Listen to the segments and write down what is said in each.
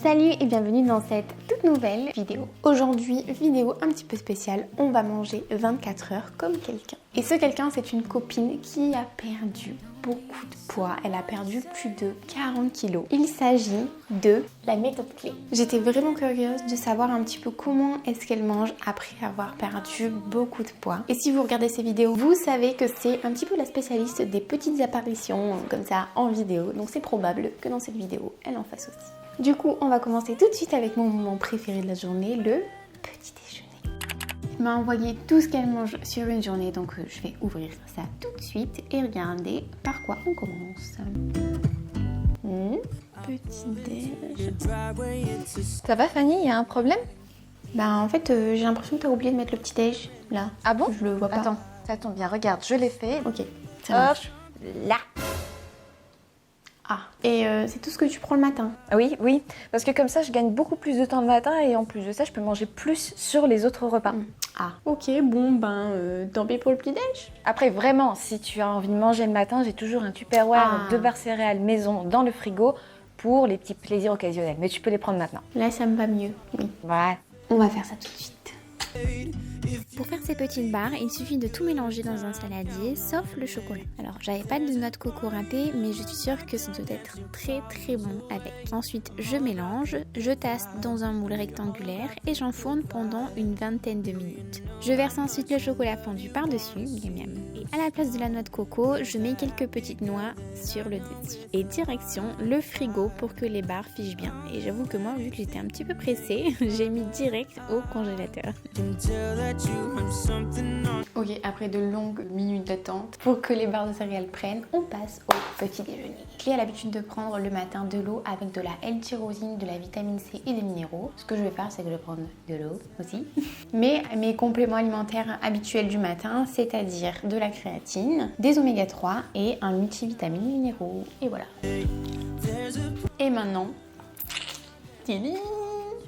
Salut et bienvenue dans cette toute nouvelle vidéo. Aujourd'hui, vidéo un petit peu spéciale, on va manger 24 heures comme quelqu'un. Et ce quelqu'un, c'est une copine qui a perdu beaucoup de poids, elle a perdu plus de 40 kilos. Il s'agit de la méthode clé. J'étais vraiment curieuse de savoir un petit peu comment est-ce qu'elle mange après avoir perdu beaucoup de poids. Et si vous regardez ces vidéos, vous savez que c'est un petit peu la spécialiste des petites apparitions comme ça en vidéo. Donc c'est probable que dans cette vidéo, elle en fasse aussi. Du coup, on va commencer tout de suite avec mon moment préféré de la journée, le petit déjeuner. Elle m'a envoyé tout ce qu'elle mange sur une journée, donc je vais ouvrir ça tout de suite et regarder par quoi on commence. Petit déj. Ça va Fanny, il y a un problème? Bah en fait, j'ai l'impression que t'as oublié de mettre le petit déj là. Ah bon? Je le vois pas. Attends, ça tombe bien, regarde, je l'ai fait. Ok, ça marche. Là. Ah, et c'est tout ce que tu prends le matin? Oui, parce que comme ça je gagne beaucoup plus de temps le matin et en plus de ça je peux manger plus sur les autres repas. Ah, ok, bon ben, tant pis pour le petit déj. Après vraiment, si tu as envie de manger le matin, j'ai toujours un Tupperware de barres céréales maison dans le frigo pour les petits plaisirs occasionnels. Mais tu peux les prendre maintenant. Là, ça me va mieux, oui. Ouais. On va faire ça tout de suite. Pour faire ces petites barres, il suffit de tout mélanger dans un saladier, sauf le chocolat. Alors, j'avais pas de noix de coco râpée, mais je suis sûre que ça doit être très bon avec. Ensuite, je mélange, je tasse dans un moule rectangulaire et j'enfourne pendant une vingtaine de minutes. Je verse ensuite le chocolat fondu par-dessus, miam miam. Et à la place de la noix de coco, je mets quelques petites noix sur le dessus. Et direction le frigo pour que les barres fichent bien. Et j'avoue que moi, vu que j'étais un petit peu pressée, j'ai mis direct au congélateur. Ok, après de longues minutes d'attente, pour que les barres de céréales prennent, on passe au petit déjeuner. J'ai l'habitude de prendre le matin de l'eau avec de la L-tyrosine, de la vitamine C et des minéraux. Ce que je vais faire, c'est que je vais prendre de l'eau aussi. Mais mes compléments alimentaires habituels du matin, c'est-à-dire de la créatine, des oméga 3 et un multivitamine minéraux. Et voilà. Et maintenant, tili!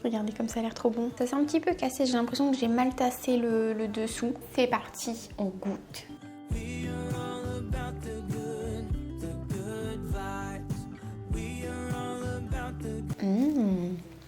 Regardez comme ça a l'air trop bon. Ça s'est un petit peu cassé, j'ai l'impression que j'ai mal tassé le dessous. C'est parti, on goûte.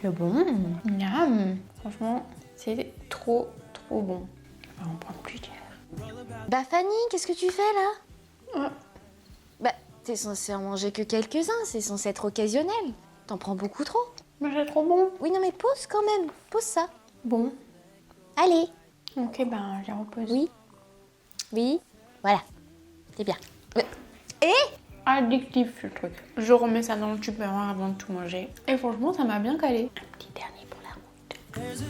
C'est bon. Miam. Franchement, c'est trop bon. On va en prendre plusieurs. Bah Fanny, qu'est-ce que tu fais là? Ouais. Bah t'es censée en manger que quelques-uns, c'est censé être occasionnel. T'en prends beaucoup trop. Mais c'est trop bon. Oui non mais pose quand même, pose ça. Bon. Allez. Ok, ben je la repose. Oui, voilà, c'est bien. Addictif ce truc. Je remets ça dans le tupperware avant de tout manger. Et franchement, ça m'a bien calé. Un petit dernier pour la route.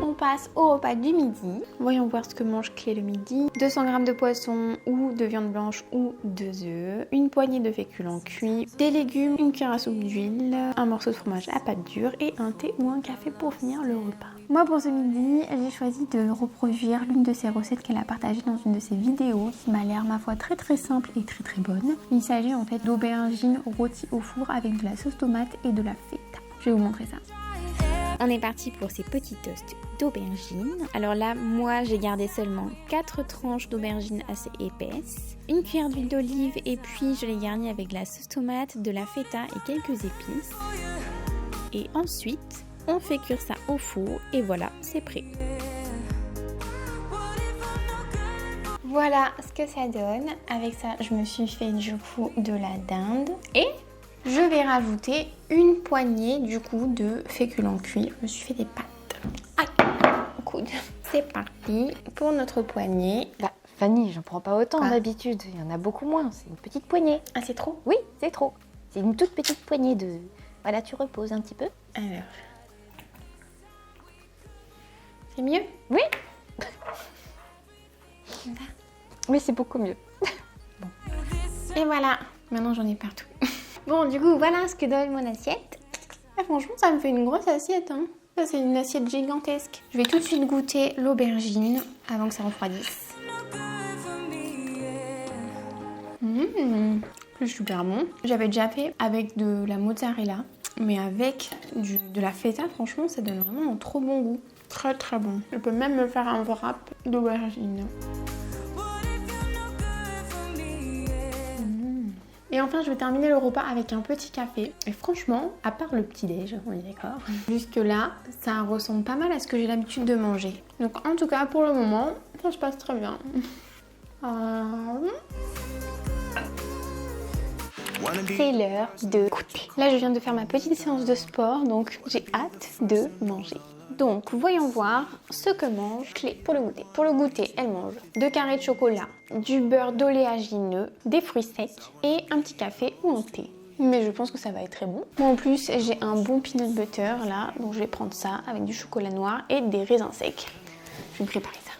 On passe au repas du midi. Voyons voir ce que mange Clé le midi. 200 g de poisson ou de viande blanche ou 2 œufs. Une poignée de féculents cuits. Des légumes, une cuillère à soupe d'huile. Un morceau de fromage à pâte dure. Et un thé ou un café pour finir le repas. Moi pour ce midi, j'ai choisi de reproduire l'une de ses recettes qu'elle a partagée dans une de ses vidéos qui m'a l'air ma foi très simple et très bonne. Il s'agit en fait d'aubergines rôties au four avec de la sauce tomate et de la feta. Je vais vous montrer ça. On est parti pour ces petits toasts d'aubergines. Alors là, moi j'ai gardé seulement 4 tranches d'aubergines assez épaisses, une cuillère d'huile d'olive et puis je l'ai garni avec de la sauce tomate, de la feta et quelques épices. Et ensuite, on fait cuire ça au four et voilà, c'est prêt. Voilà ce que ça donne. Avec ça, je me suis fait du coup de la dinde. Et je vais rajouter une poignée du coup de féculents cuits. Je me suis fait des pâtes. Aïe, au coude. C'est parti pour notre poignée. Bah Fanny, j'en prends pas autant Quoi? d'habitude, il y en a beaucoup moins, c'est une petite poignée. Ah, c'est trop? Oui, c'est trop. C'est une toute petite poignée de... Voilà, tu reposes un petit peu. Alors. C'est mieux? Oui. Oui, c'est beaucoup mieux. Et voilà. Maintenant, j'en ai partout. Bon, du coup, voilà ce que donne mon assiette. Ah, franchement, ça me fait une grosse assiette, hein. Ça, c'est une assiette gigantesque. Je vais tout de suite goûter l'aubergine avant que ça refroidisse. C'est super bon. J'avais déjà fait avec de la mozzarella, mais avec de la feta, franchement, ça donne vraiment un trop bon goût. Très bon. Je peux même me faire un wrap d'aubergine. Et enfin, je vais terminer le repas avec un petit café. Et franchement, à part le petit-déj, on est d'accord. Jusque là, ça ressemble pas mal à ce que j'ai l'habitude de manger. Donc en tout cas, pour le moment, ça se passe très bien. C'est l'heure de goûter. Là, je viens de faire ma petite séance de sport, donc j'ai hâte de manger. Donc, voyons voir ce que mange Clé pour le goûter. Pour le goûter, elle mange 2 carrés de chocolat, du beurre d'oléagineux, des fruits secs et un petit café ou un thé. Mais je pense que ça va être très bon. Moi en plus, j'ai un bon peanut butter là, donc je vais prendre ça avec du chocolat noir et des raisins secs. Je vais me préparer ça.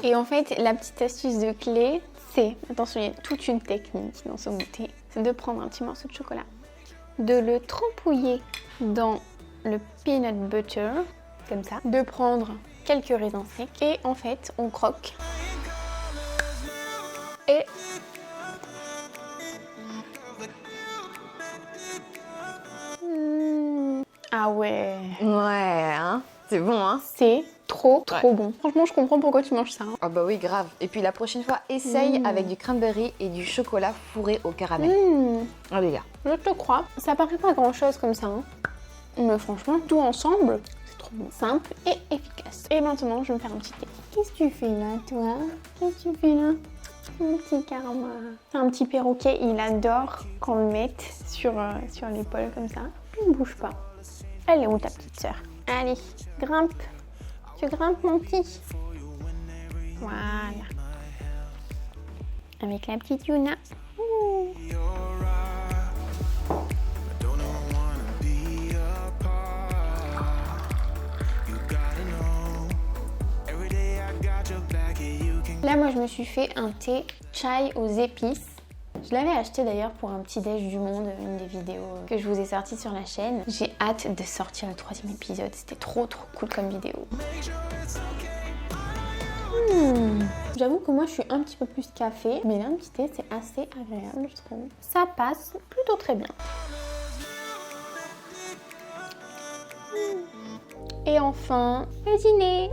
Et en fait, la petite astuce de Clé, c'est, attention, il y a toute une technique dans ce goûter, c'est de prendre un petit morceau de chocolat, de le trempouiller dans le peanut butter, comme ça, de prendre quelques raisins secs et en fait, on croque. Et ah ouais. Ouais, hein. C'est bon, hein. C'est trop bon. Franchement, je comprends pourquoi tu manges ça. Hein. Ah bah oui, grave. Et puis la prochaine fois, essaye avec du cranberry et du chocolat fourré au caramel. Allez là. Je te crois. Ça paraît pas grand chose comme ça. Hein. Mais franchement, tout ensemble, c'est trop bon. Simple et efficace. Et maintenant, je vais me faire un petit thé. Qu'est-ce que tu fais là, toi? Qu'est-ce que tu fais là? Mon petit karma. C'est un petit perroquet, il adore qu'on le mette sur l'épaule comme ça. Il ne bouge pas. Elle est où ta petite sœur? Allez, grimpe. Tu grimpes mon petit. Voilà. Avec la petite Yuna. Là, moi, je me suis fait un thé chai aux épices. Je l'avais acheté d'ailleurs pour un petit déj du monde, une des vidéos que je vous ai sorties sur la chaîne. J'ai hâte de sortir le 3e épisode, c'était trop cool comme vidéo. J'avoue que moi je suis un petit peu plus café, mais là un petit thé c'est assez agréable je trouve. Ça passe plutôt très bien. Et enfin, le dîner.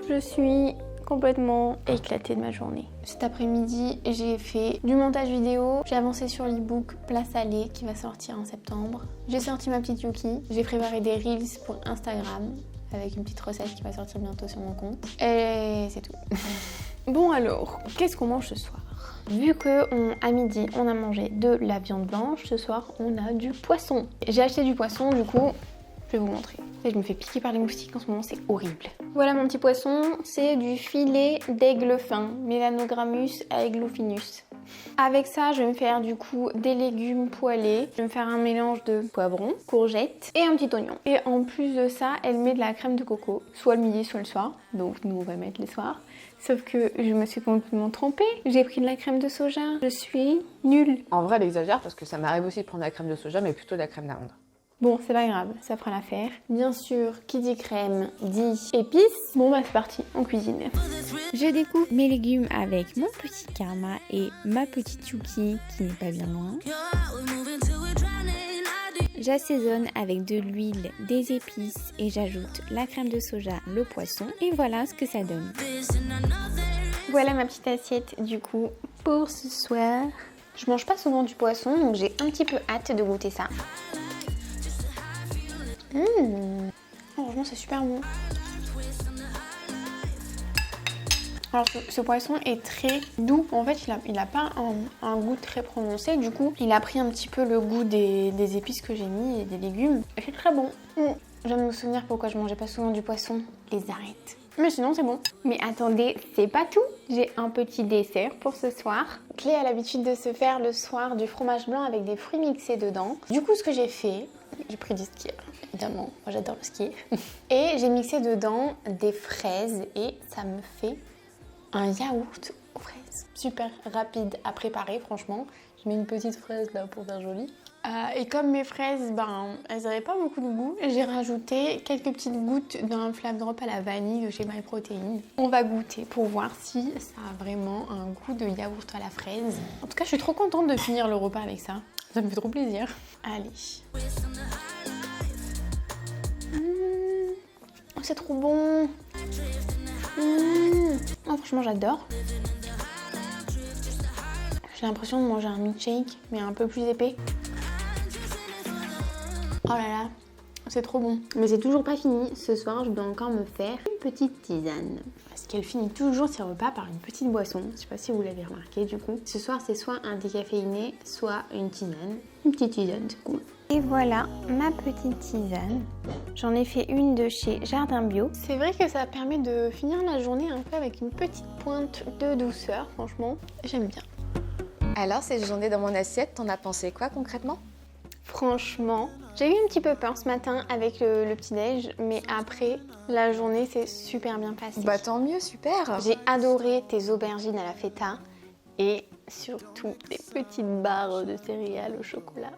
Je suis complètement éclatée de ma journée. Cet après-midi, j'ai fait du montage vidéo, j'ai avancé sur l'e-book Plat Salé qui va sortir en septembre. J'ai sorti ma petite Yuki, j'ai préparé des reels pour Instagram avec une petite recette qui va sortir bientôt sur mon compte. Et c'est tout. Bon alors, qu'est-ce qu'on mange ce soir? Vu qu'à midi, on a mangé de la viande blanche, ce soir, on a du poisson. J'ai acheté du poisson, du coup, je vais vous montrer. Et je me fais piquer par les moustiques en ce moment, c'est horrible. Voilà mon petit poisson, c'est du filet d'aigle fin, Melanogrammus aeglofinus. Avec ça, je vais me faire du coup des légumes poêlés. Je vais me faire un mélange de poivrons, courgettes et un petit oignon. Et en plus de ça, elle met de la crème de coco, soit le midi, soit le soir. Donc nous, on va mettre les soirs. Sauf que je me suis complètement trompée. J'ai pris de la crème de soja. Je suis nulle. En vrai, elle exagère parce que ça m'arrive aussi de prendre la crème de soja, mais plutôt de la crème d'amande. Bon, c'est pas grave, ça fera l'affaire. Bien sûr, qui dit crème dit épices. Bon bah c'est parti, on cuisine. Je découpe mes légumes avec mon petit karma et ma petite Yuki qui n'est pas bien loin. J'assaisonne avec de l'huile, des épices et j'ajoute la crème de soja, le poisson et voilà ce que ça donne. Voilà ma petite assiette du coup pour ce soir. Je mange pas souvent du poisson donc j'ai un petit peu hâte de goûter ça. Franchement c'est super bon. Alors ce poisson est très doux, en fait il a pas un goût très prononcé, du coup il a pris un petit peu le goût des épices que j'ai mis et des légumes. Et c'est très bon. Je viens de me souvenir pourquoi je mangeais pas souvent du poisson, les arêtes. Mais sinon c'est bon. Mais attendez, c'est pas tout. J'ai un petit dessert pour ce soir. Clé a l'habitude de se faire le soir du fromage blanc avec des fruits mixés dedans. Du coup ce que j'ai fait, j'ai pris du skyr, évidemment, moi j'adore le skyr. Et j'ai mixé dedans des fraises et ça me fait un yaourt aux fraises. Super rapide à préparer franchement. Je mets une petite fraise là pour faire joli. Et comme mes fraises, elles n'avaient pas beaucoup de goût, j'ai rajouté quelques petites gouttes d'un Flav Drop à la vanille de chez MyProtein. On va goûter pour voir si ça a vraiment un goût de yaourt à la fraise. En tout cas, je suis trop contente de finir le repas avec ça. Ça me fait trop plaisir. Allez. C'est trop bon. Oh, franchement, j'adore. J'ai l'impression de manger un milkshake, mais un peu plus épais. Oh là là, c'est trop bon. Mais c'est toujours pas fini. Ce soir, je dois encore me faire une petite tisane. Parce qu'elle finit toujours ses repas par une petite boisson. Je sais pas si vous l'avez remarqué du coup. Ce soir, c'est soit un décaféiné, soit une tisane. Une petite tisane, c'est cool. Et voilà ma petite tisane. J'en ai fait une de chez Jardin Bio. C'est vrai que ça permet de finir la journée un peu avec une petite pointe de douceur. Franchement, j'aime bien. Alors, cette journée dans mon assiette, t'en as pensé quoi concrètement? Franchement, j'ai eu un petit peu peur ce matin avec le petit-déj, mais après, la journée s'est super bien passée. Bah tant mieux, super. J'ai adoré tes aubergines à la feta et surtout des petites barres de céréales au chocolat.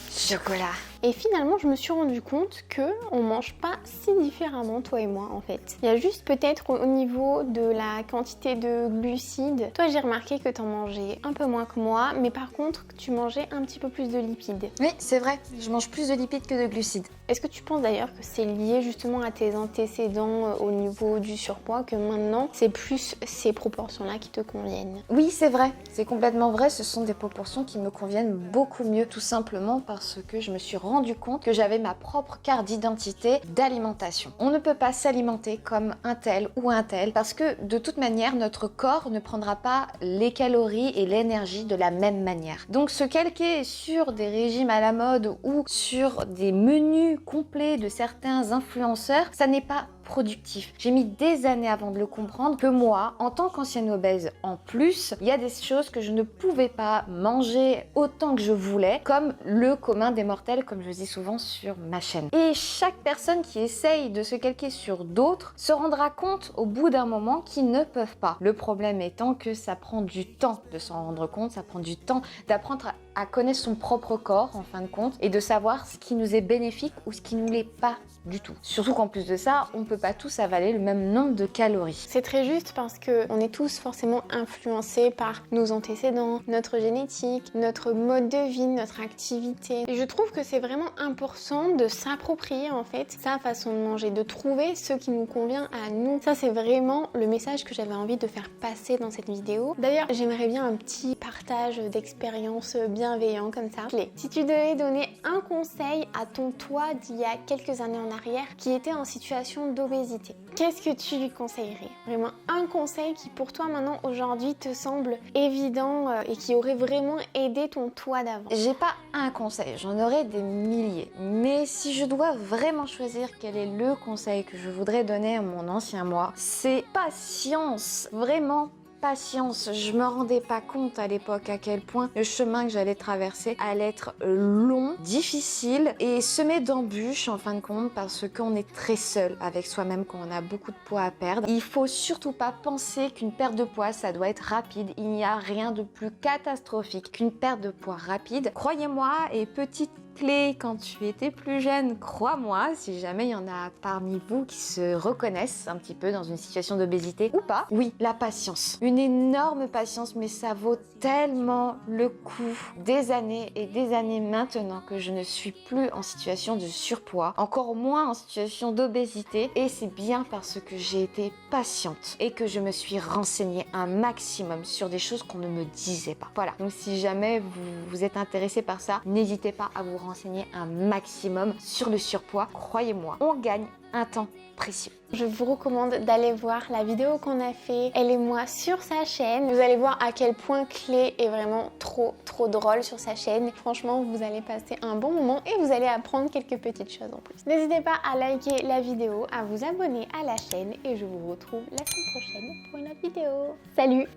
Chocolat. Et finalement, je me suis rendu compte que on mange pas si différemment, toi et moi, en fait. Il y a juste peut-être au niveau de la quantité de glucides. Toi, j'ai remarqué que t'en mangeais un peu moins que moi, mais par contre, tu mangeais un petit peu plus de lipides. Oui, c'est vrai. Je mange plus de lipides que de glucides. Est-ce que tu penses d'ailleurs que c'est lié justement à tes antécédents au niveau du surpoids, que maintenant, c'est plus ces proportions-là qui te conviennent? Oui, c'est vrai. C'est complètement vrai. Ce sont des proportions qui me conviennent beaucoup mieux, tout simplement parce que je me suis rendu compte que j'avais ma propre carte d'identité d'alimentation. On ne peut pas s'alimenter comme un tel ou un tel parce que de toute manière notre corps ne prendra pas les calories et l'énergie de la même manière. Donc se calquer sur des régimes à la mode ou sur des menus complets de certains influenceurs, ça n'est pas productif. J'ai mis des années avant de le comprendre que moi, en tant qu'ancienne obèse en plus, il y a des choses que je ne pouvais pas manger autant que je voulais, comme le commun des mortels, comme je dis souvent sur ma chaîne. Et chaque personne qui essaye de se calquer sur d'autres se rendra compte au bout d'un moment qu'ils ne peuvent pas. Le problème étant que ça prend du temps de s'en rendre compte, ça prend du temps d'apprendre à connaître son propre corps en fin de compte et de savoir ce qui nous est bénéfique ou ce qui nous l'est pas du tout. Surtout qu'en plus de ça, on peut pas tous avaler le même nombre de calories. C'est très juste parce que on est tous forcément influencés par nos antécédents, notre génétique, notre mode de vie, notre activité. Et je trouve que c'est vraiment important de s'approprier en fait sa façon de manger, de trouver ce qui nous convient à nous. Ça, c'est vraiment le message que j'avais envie de faire passer dans cette vidéo. D'ailleurs, j'aimerais bien un petit partage d'expériences bienveillant comme ça. Si tu devais donner un conseil à ton toi d'il y a quelques années en arrière qui était en situation d'obésité, qu'est-ce que tu lui conseillerais? Vraiment un conseil qui pour toi maintenant aujourd'hui te semble évident et qui aurait vraiment aidé ton toi d'avant. J'ai pas un conseil, j'en aurais des milliers. Mais si je dois vraiment choisir quel est le conseil que je voudrais donner à mon ancien moi, c'est patience, vraiment. Patience, je me rendais pas compte à l'époque à quel point le chemin que j'allais traverser allait être long, difficile et semé d'embûches en fin de compte parce qu'on est très seul avec soi-même quand on a beaucoup de poids à perdre. Il faut surtout pas penser qu'une perte de poids ça doit être rapide. Il n'y a rien de plus catastrophique qu'une perte de poids rapide. Croyez-moi, et petite clé quand tu étais plus jeune, crois-moi, si jamais il y en a parmi vous qui se reconnaissent un petit peu dans une situation d'obésité ou pas, oui, la patience. Une énorme patience, mais ça vaut tellement le coup. Des années et des années maintenant que je ne suis plus en situation de surpoids, encore moins en situation d'obésité, et c'est bien parce que j'ai été patiente et que je me suis renseignée un maximum sur des choses qu'on ne me disait pas. Voilà, donc si jamais vous êtes intéressé par ça, n'hésitez pas à vous renseigner un maximum sur le surpoids. Croyez-moi, on gagne un temps précieux. Je vous recommande d'aller voir la vidéo qu'on a fait, elle et moi, sur sa chaîne. Vous allez voir à quel point Clé est vraiment trop drôle sur sa chaîne. Franchement, vous allez passer un bon moment et vous allez apprendre quelques petites choses en plus. N'hésitez pas à liker la vidéo, à vous abonner à la chaîne et je vous retrouve la semaine prochaine pour une autre vidéo. Salut!